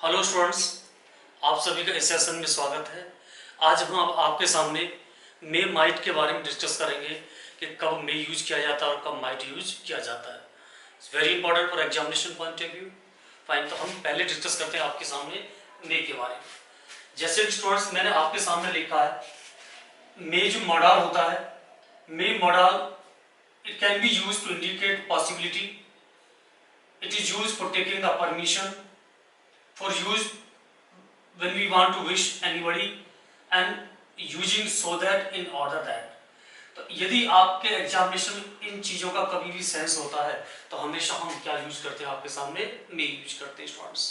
Hello students, आप सभी का इस सेशन में स्वागत है। आज हम आपके सामने मे माइट के बारे में डिस्कस करेंगे कि कब मे यूज किया जाता है और कब माइट यूज किया जाता है। It's very important for examination point of view. Fine, तो हम पहले डिस्कस करते हैं आपके सामने मे के बारे में। जैसे स्टूडेंट्स मैंने आपके सामने लिखा है, मे जो मॉडल होता है, may modal it can be use to indicate possibility, it is use for taking the permission, for use when we want to wish anybody and using so that in order that। तो यदि आपके examination में इन चीज़ों का कभी भी sense होता है तो हमेशा हम क्या यूज करते हैं, आपके सामने मे यूज करते हैं स्टूडेंट्स।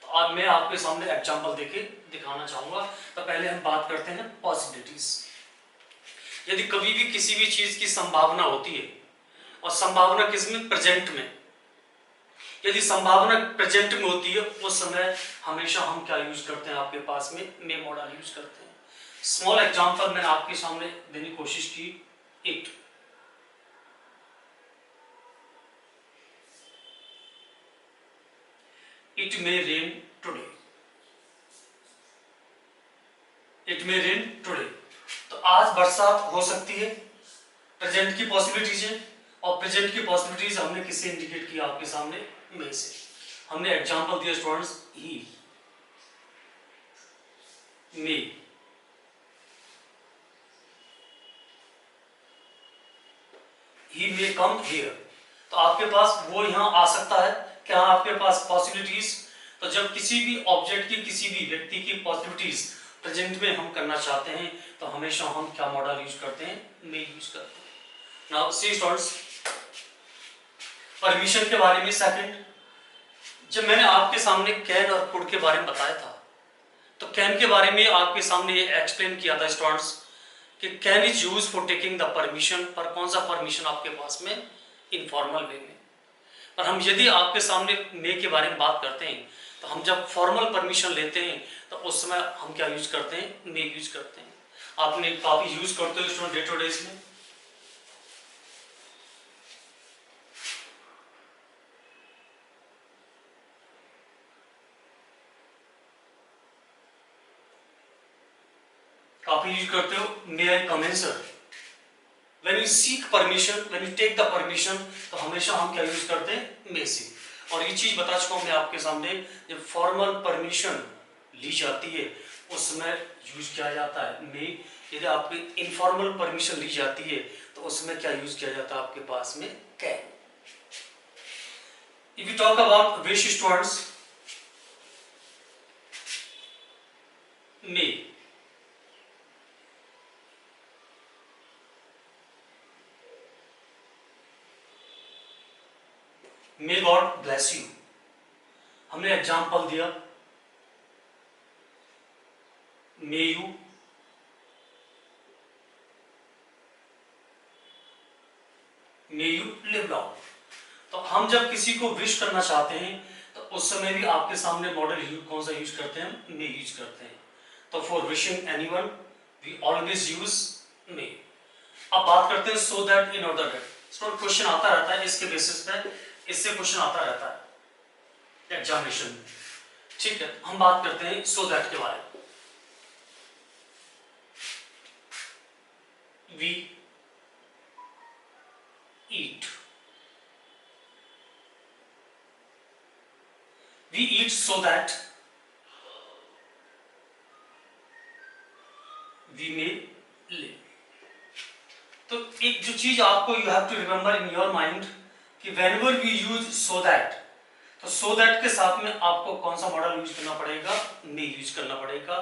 तो आज मैं आपके सामने एग्जांपल देके दिखाना चाहूँगा। तो पहले हम बात करते हैं पॉसिबिलिटीज। यदि कभी भी किसी भी चीज़ की संभावना होती है, और संभावना किस में, प्रेजेंट में, यदि संभावना प्रेजेंट में होती है उस समय हमेशा हम क्या यूज करते हैं, आपके पास में मे मॉडल यूज करते हैं। स्मॉल एग्जांपल मैंने आपके सामने देने की कोशिश की। It it may rain today, it may rain today. तो आज बरसात हो सकती है, प्रेजेंट की पॉसिबिलिटीज है, और प्रेजेंट की पॉसिबिलिटीज हमने किससे इंडिकेट किया, आपके सामने मे से। हमने एग्जांपल दिया students, he may, he may come here. तो आपके पास वो यहाँ आ सकता है, क्या आपके पास पॉसिबिलिटीज। तो जब किसी भी ऑब्जेक्ट की, किसी भी व्यक्ति की पॉसिबिलिटीज प्रेजेंट में हम करना चाहते हैं तो हमेशा हम क्या मॉडल यूज करते हैं, मे यूज करते हैं। नाउ सी स्टूडेंट्स, परमिशन के बारे में सेकंड, जब मैंने आपके सामने कैन और कुड के बारे में बताया था, तो कैन के बारे में आपके सामने एक्सप्लेन किया था स्टूडेंट्स कि can is use for taking the permission. पर कौन सा परमिशन आपके पास में, इनफॉर्मल वे में। पर हम यदि आपके सामने मे के बारे में बात करते हैं तो हम जब फॉर्मल परमिशन लेते हैं तो उस समय हम क्या यूज करते हैं, मे यूज करते हैं। आपने काफी यूज करते हो स्टूडेंट डे टू डेज में। काफी यूज करते हो, मे आई कम इन sir. When you seek permission, when you take the permission, तो हमेशा हम क्या यूज करते हैं, मे से। और ये चीज बता चुका हूं मैं आपके सामने, जब फॉर्मल परमिशन ली जाती है उस समय यूज किया जाता है मे। यदि आपकी इनफॉर्मल परमिशन ली जाती है तो उसमें क्या यूज किया जाता है, आपके पास में can. If you talk about wish students, may, may God bless you. हमने एग्जाम्पल दिया, may you, may you live long. तो हम जब किसी को विश करना चाहते हैं तो उस समय भी आपके सामने मॉडल कौन सा यूज करते हैं, मे यूज करते हैं। तो for wishing anyone we always use may. अब बात करते हैं so that, in order that. Question आता रहता है इसके बेसिस पे, इससे क्वेश्चन आता रहता है एग्जामिनेशन में। ठीक है, हम बात करते हैं सो दैट के बारे में। We eat, we eat so that we may live। तो एक जो चीज आपको you have to remember in your mind कि whenever we use so that, तो so that के साथ में आपको कौन सा मॉडल यूज करना पड़ेगा, मे यूज करना पड़ेगा।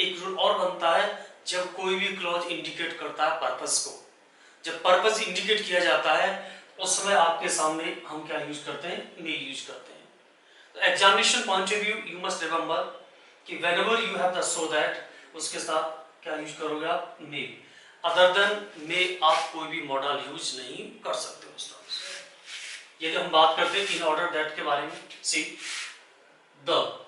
एक रूल और बनता है, जब कोई भी क्लॉज इंडिकेट करता है पर्पस को, जब पर्पस इंडिकेट किया जाता है उस समय आपके सामने हम क्या यूज करते हैं, मे यूज करते हैं। तो examination point of view you must remember कि whenever you have the so that उसके साथ क्या यूज करोगे आप, मे। अदर देन मे आप कोई भी मॉडल यूज नहीं कर सकते हो स्टूडेंट्स। यदि हम बात करते हैं इन ऑर्डर दैट के बारे में, see the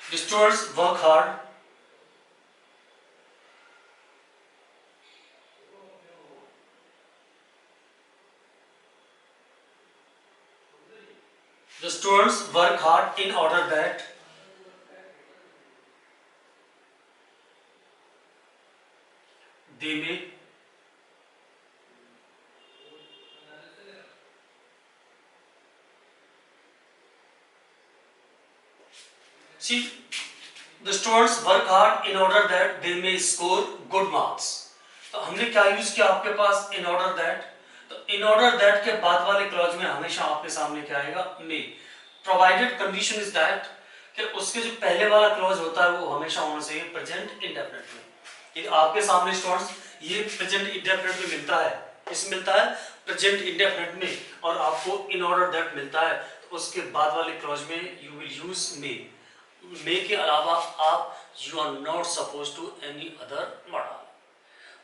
students work hard, The students work hard in order that they may see. The students work hard in order that they may score good marks. तो हमने क्या यूज किया आपके पास in order that. तो in order that के बाद वाले clause में हमेशा आपके सामने क्या आएगा may. Provided condition is that कि उसके जो पहले वाला क्लॉज होता है वो हमेशा होना चाहिए प्रेजेंट इंडेफिनिट में. यदि आपके सामने स्टूडेंट्स ये प्रेजेंट इंडेफिनिट में मिलता है, इसमें मिलता है प्रेजेंट इंडेफिनिट में और आपको in order that मिलता है, तो उसके बाद वाले क्लॉज में you will use may. मे के अलावा आप you are not suppose to any other model.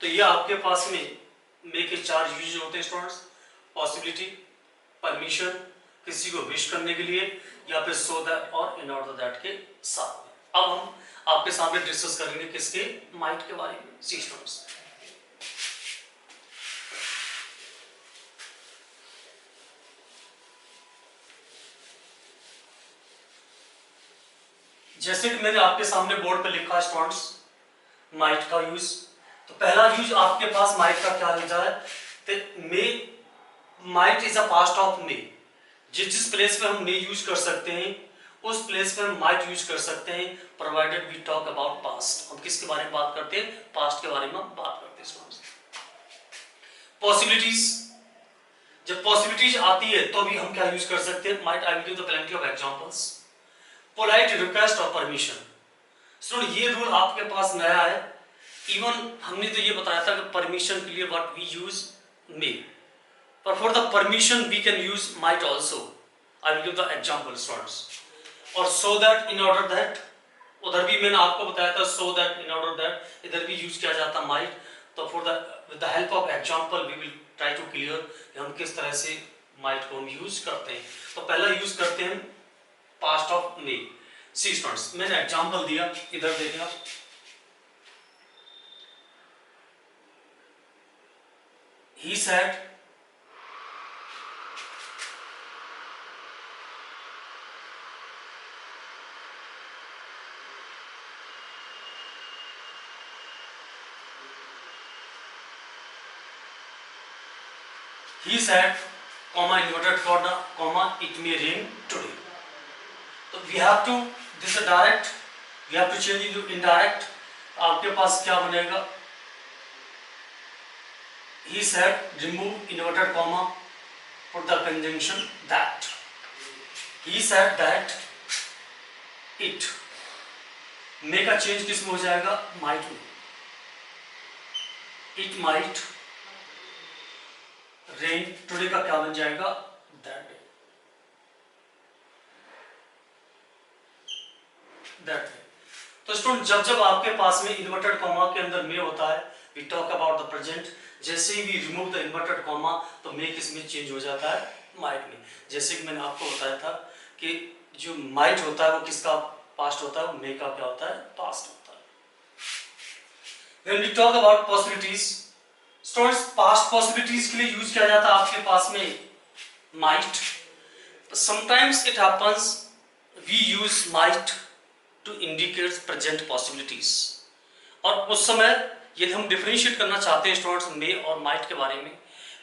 तो ये आपके पास में मे के 4 यूज होते हैं स्टूडेंट्स. पॉसिबिलिटी, परमिशन, किसी को विश करने के लिए, या फिर सो दैट और इन ऑर्डर दैट के साथ में. अब हम आपके सामने डिस्कस करेंगे किसके, माइट के बारे में. सी स्टूडेंट्स, जैसे कि मैंने आपके सामने बोर्ड पे लिखा है स्टूडेंट्स माइट का यूज. तो पहला यूज आपके पास माइट का क्या लिखा है, तो may, might is a past of may. जिस प्लेस पे हम मे यूज कर सकते हैं उस प्लेस पे हम माइट यूज कर सकते हैं, provided we talk about past. हम किसके बारे में बात करते हैं, पास्ट के बारे में हम बात करते हैं स्टूडेंट्स. पॉसिबिलिटीज, जब पॉसिबिलिटीज आती है तो भी हम क्या यूज कर सकते हैं, might. I will give the plenty of examples. Polite request और परमिशन. स्टूडेंट ये रूल आपके पास नया है. इवन हमने तो ये बताया था कि परमिशन के लिए व्हाट वी यूज मे, पर for the permission we can use might also. I will give the example students. और so that, in order that, उधर भी मैंने आपको बताया था so that, in order that, इधर भी यूज किया जाता माइट. तो for the with the help of example we will try to clear कि हम किस तरह से माइट को हम यूज करते हैं. तो पहला यूज करते हैं past of may. See students, मैंने एग्जांपल दिया, इधर देखें आप. He said he said, comma inverted comma, comma it may rain today. तो we have to, this is direct, we have to change into indirect. आपके पास क्या बनेगा, he said, remove inverted comma, put the conjunction that. He said that it, may का change किस में हो जाएगा, might में. It might rain today का क्या बन जाएगा, that day. That way. तो स्टूडेंट जब जब आपके पास में इन्वर्टेड कॉमा के अंदर मे होता है, we talk about the present. जैसे ही we remove the inverted comma तो मे किस में चेंज हो जाता है, माइट में. जैसे कि मैंने आपको बताया था कि जो माइट होता है वो किसका पास्ट होता है, मे का क्या होता है, पास्ट होता है. When we talk about possibilities, students past possibilities के लिए यूज किया जाता है आपके पास में might. Sometimes it happens we use might to indicate present possibilities. और उस समय यदि हम डिफरेंशिएट करना चाहते हैं स्टूडेंट्स मे और माइट के बारे में,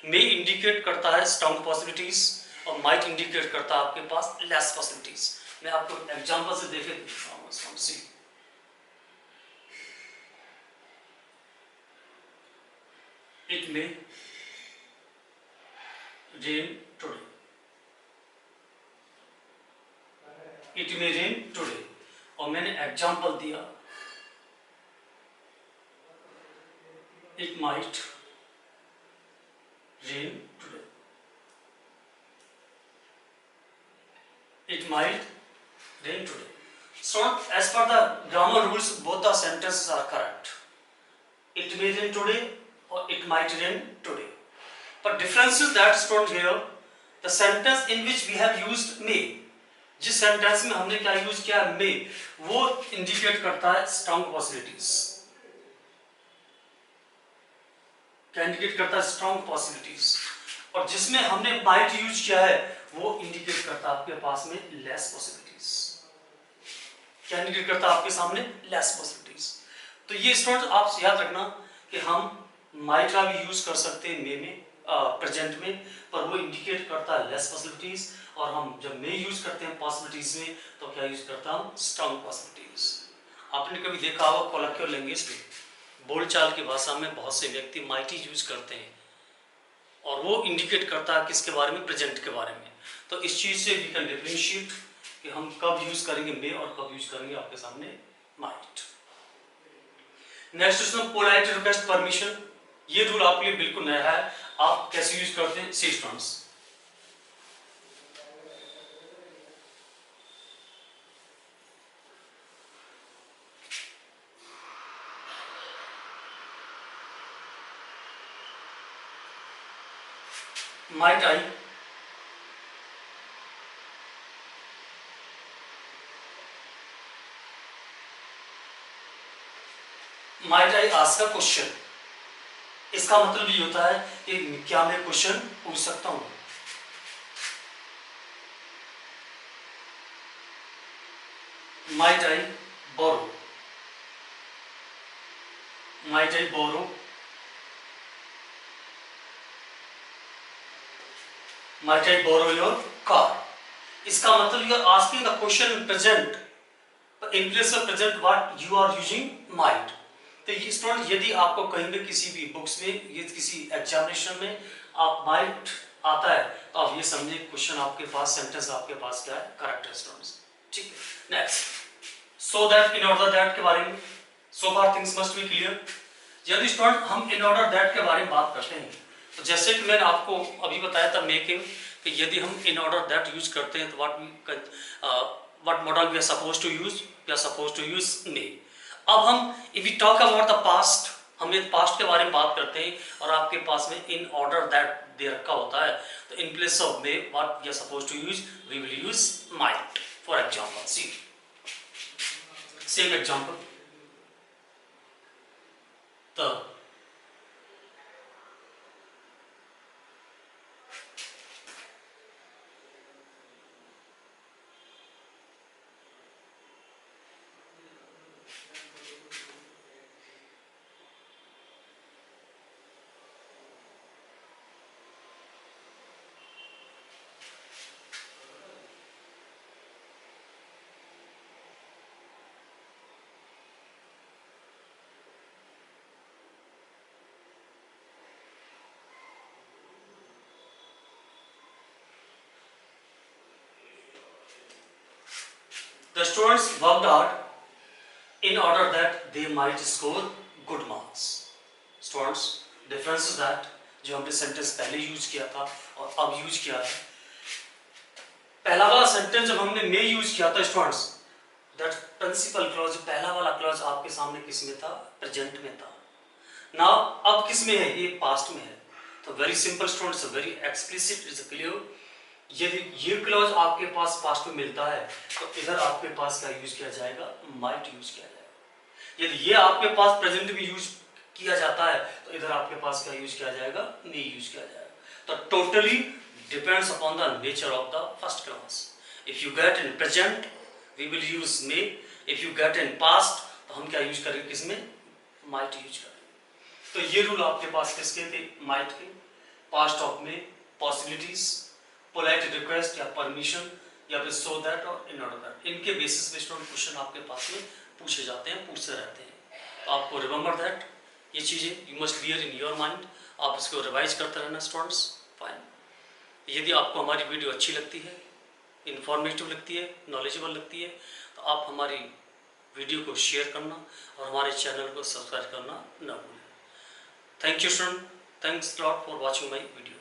मे इंडिकेट करता है स्ट्रॉन्ग पॉसिबिलिटीज और माइट इंडिकेट करता है आपके पास लेस पॉसिबिलिटीज. मैं आपको एग्जांपल से देखे सी. It may rain today. It may rain today. और मैंने एग्जांपल दिया it might rain today. It might rain today. So as per the grammar rules, both the sentences are correct. It may rain today or it might rain today. But difference is that student here, the sentence in which we have used may, जिस sentence में हमने क्या use किया मे, वो indicate करता है strong possibilities. क्या indicate करता है, स्ट्रॉन्ग पॉसिबिलिटीज. और जिसमें हमने माइट यूज किया है वो इंडिकेट करता है आपके पास में लेस पॉसिबिलिटीज। क्या इंडिकेट करता है आपके सामने? Less possibilities. तो ये स्टूडेंट आप याद रखना कि हम माइट का भी यूज कर सकते हैं मे में, प्रेजेंट में, पर वो इंडिकेट करता है लेस पॉसिबिलिटीज। और हम जब मे यूज करते हैं पॉसिबिलिटीज में तो क्या यूज करता हूँ? Strong possibilities. आपने कभी देखा होगा कोलॉक्वियल लैंग्वेज में, बोलचाल की भाषा में बहुत से व्यक्ति माइटी यूज करते हैं और वो इंडिकेट करता है किसके बारे में? प्रेजेंट के बारे में। तो इस चीज से वी कैन डिफरेंशिएट कि हम कब यूज करेंगे मे और कब यूज करेंगे आपके सामने might. Next question, polite request permission. ये रूल आपके लिए बिल्कुल नया है, आप कैसे यूज करते हैं? सी students, might I, might I ask a question। इसका मतलब ये होता है कि क्या मैं क्वेश्चन पूछ सकता हूं? might I borrow, might I borrow, might I borrow your car। इसका मतलब you are asking the question in present, in place of present what you are using might. तो ये स्टूडेंट यदि आपको कहीं भी किसी भी बुक्स में, ये किसी एग्जामिनेशन में आप माइट आता है तो आप ये समझिए क्वेश्चन आपके पास, सेंटेंस आपके पास क्या है? करेक्ट है स्टूडेंट्स। ठीक है, next, so that, in order that के बारे में, सो फार थिंग्स मस्ट बी क्लियर। यदि स्टूडेंट हम इन ऑर्डर दैट के बारे में बात करते हैं तो जैसे कि मैंने आपको अभी बताया था मेकिंग कि यदि हम इन ऑर्डर दैट यूज करते हैं तो what modal we are suppose to use? We are suppose to use may. अब हम if we talk about the past, हम एक पास्ट के बारे में बात करते हैं और आपके पास में इन ऑर्डर दैट दे रखा होता है तो in place of may what we are suppose to use? We will use might. For example, see same example, the The students worked hard in order that they might score good marks. Students, difference is that जो हमने sentence पहले use किया था और अब use किया है, पहला वाला सेंटेंस जब हमने मे यूज किया था स्टूडेंट्स, दैट प्रिंसिपल क्लॉज, पहला वाला क्लॉज आपके सामने किस में था? प्रेजेंट में था। नाउ अब किस में है? ये पास्ट में है। तो very simple students, very explicit, is clear. यदि ये क्लॉज आपके पास पास्ट में मिलता है तो इधर आपके पास क्या यूज किया जाएगा? माइट यूज किया जाएगा। यदि ये आपके पास प्रेजेंट में यूज किया जाता है तो इधर आपके पास क्या यूज किया जाएगा? मे यूज किया जाएगा। तो totally depends upon the nature of the first clause. If you get in present we will use may, if you get in past तो हम क्या यूज करेंगे? किसमें? माइट यूज करेंगे। तो ये रूल आपके पास किसके थे? माइट के। पास्ट ऑफ में, पॉसिबिलिटीज, पोलाइट रिक्वेस्ट या परमिशन, या फिर सो दैट और इन ऑर्डर दैट, इनके बेसिस पे स्टूडेंट क्वेश्चन आपके पास में पूछे जाते हैं, पूछते रहते हैं। तो आपको रिमेंबर दैट, ये चीज़ें you must bear in your mind, आप इसको रिवाइज करते रहना स्टूडेंट्स। फाइन। यदि आपको हमारी वीडियो अच्छी लगती है, इंफॉर्मेटिव लगती है, नॉलेजेबल लगती है तो आप हमारी वीडियो को शेयर करना और हमारे चैनल को सब्सक्राइब करना ना भूलें। Thank you student, thanks lot for watching my video.